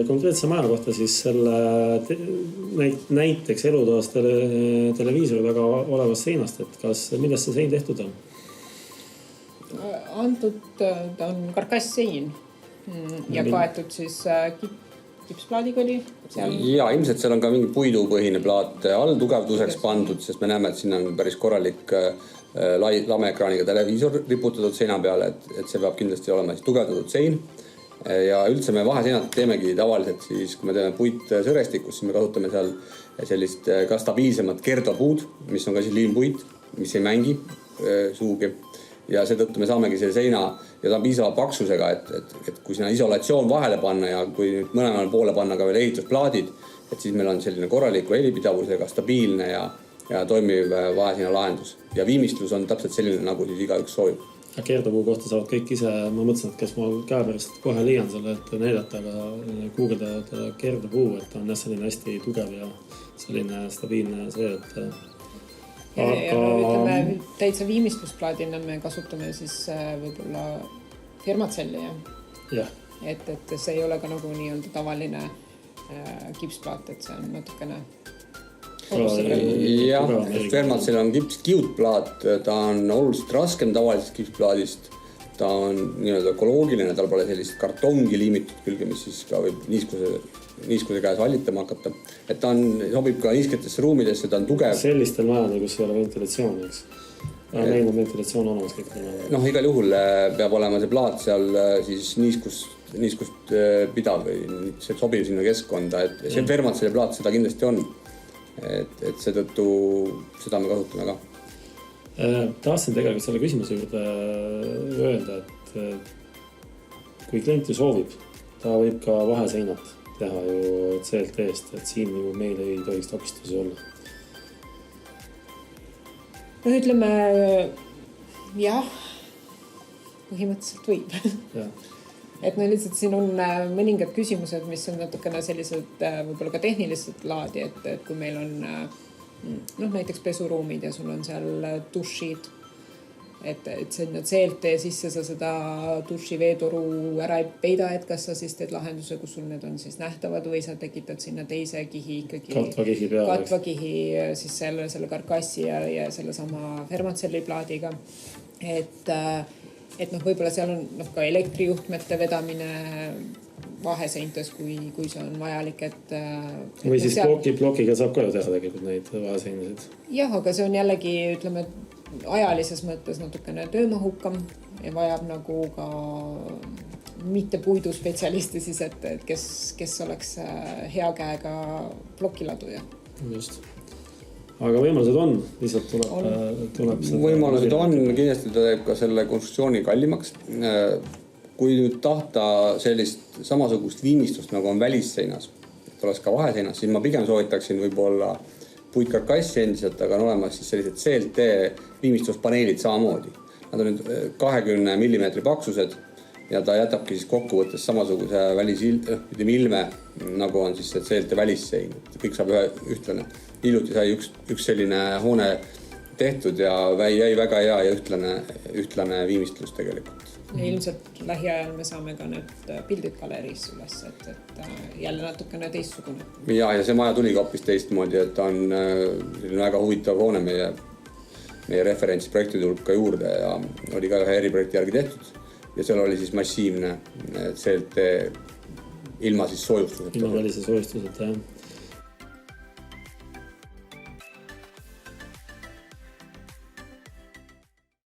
konkreetse maja kohta siis selle näiteks elutoas televiisori taga olevast seinast, et millest see sein tehtud on? Antud ta on karkasssein ja kaetud siis kipsplaadiga oli seal. Ja ilmselt seal on ka mingi puidupõhine plaat all tugevduseks pandud, sest me näeme, et siin on päris korralik lameekraaniga televiisor riputatud seina peale, et see peab kindlasti olema siis tugevdatud sein. Ja üldse me vaheseinad teemegi tavaliselt siis, kui me teeme puitsõrestikus, siis me kasutame seal sellist ka stabiilsemat kerdopuud, mis on ka siis liimpuit, mis ei mängi suugi. Ja seetõttu me saamegi selle seina ja ta on piisava paksusega, et kui sinna isolatsioon vahele panna ja kui mõlemale poole panna ka veel ehitusplaadid, et siis meil on selline korraliku helipidavusega stabiilne ja toimiv vaheseina lahendus. Ja viimistlus on täpselt selline, nagu siis igaüks soovib. Kerdopuu kohta saavad kõik ise, ma mõtlesin, et kas ma käepärast kohe leian selle, et näidata, aga guugeldada kerdopuu, et on selline hästi tugev ja selline stabiilne see, et ja ütleme, täitsa viimistlusplaadina me kasutame siis võib-olla Fermacelli. Ja. Et see ei ole ka nagu nii-öelda tavaline kipsplaat, et see on natukene jah, Fermacell on kiudplaat, ta on oluliselt raskem tavalisest kipsplaadist, ta on nii-öelda ökoloogiline, tal pole sellist kartongi liimitud külge, mis siis ka võib niiskuse käes valitama hakata. Et ta sobib ka niisketesse ruumidesse, ta on tugev. Sellistel majadel, kus ei ole ventilatsioon, eks? Meil on ventilatsioon olemas kõik. Igal juhul peab olema see plaat seal siis niiskust pidav või see sobib sinna keskkonda, et see Fermacelli plaat seda kindlasti on. Et seetõttu seda me kasutame ka. Tahtsin tegelikult selle küsimuse juurde öelda, et kui klient ju soovib, ta võib ka vaheseinat teha ju CLT-st, et siin ju meil ei tohiks takistusi olla. No ütleme, jah, põhimõtteliselt võib. Ja. Et no lihtsalt siin on mõningad küsimused, mis on natukene sellised võib-olla ka tehnilised laadi, et kui meil on näiteks pesuruumid ja sul on seal dušid, et sinna CLT sisse sa seda duši veetoru ära ei peida, et kas sa siis teed lahenduse, kus sul need on siis nähtavad või sa tekitad sinna teise kihi ikkagi katva kihi siis selle karkassi ja selle sama Fermacelli plaadiga. Et võib-olla seal on ka elektrijuhtmete vedamine vaheseintes, kui see on vajalik, et või siis blokiga saab ka ju teha tegelikult neid vaheseinasid. Jah, aga see on jällegi, ütleme, ajalises mõttes natukene töömahukam ja vajab nagu ka mitte puiduspetsialisti siis, et kes oleks hea käega blokiladuja. Just. Aga võimalused on, lihtsalt tuleb võimalused on, kindlasti ta teeb ka selle konstruktsiooni kallimaks. Kui nüüd tahta sellist samasugust viimistlust, nagu on välisseinas, et oleks ka vaheseinas, siis ma pigem soovitaksin võib-olla puitkarkassi endiselt, aga on olemas siis sellised CLT viimistluspaneelid samamoodi. Nad on nüüd 20 mm paksused ja ta jätabki siis kokkuvõttes samasuguse ilme, nagu on siis see CLT välissein. Kõik saab ühtlane. Hiljuti sai üks selline hoone tehtud ja jäi väga hea ja ühtlane viimistlus tegelikult. Ja ilmselt lähiajal me saame ka need pildid galeriis üles, et jälle natukene teistsugune. Ja see maja tuli ka hoopis teistmoodi, et ta on selline väga huvitav hoone meie referentsprojektide hulka juurde ja oli ka ühe eriprojekti järgi tehtud. Ja seal oli siis massiivne CLT ilma siis soojustuseta. Ilma välise soojustuseta, jah.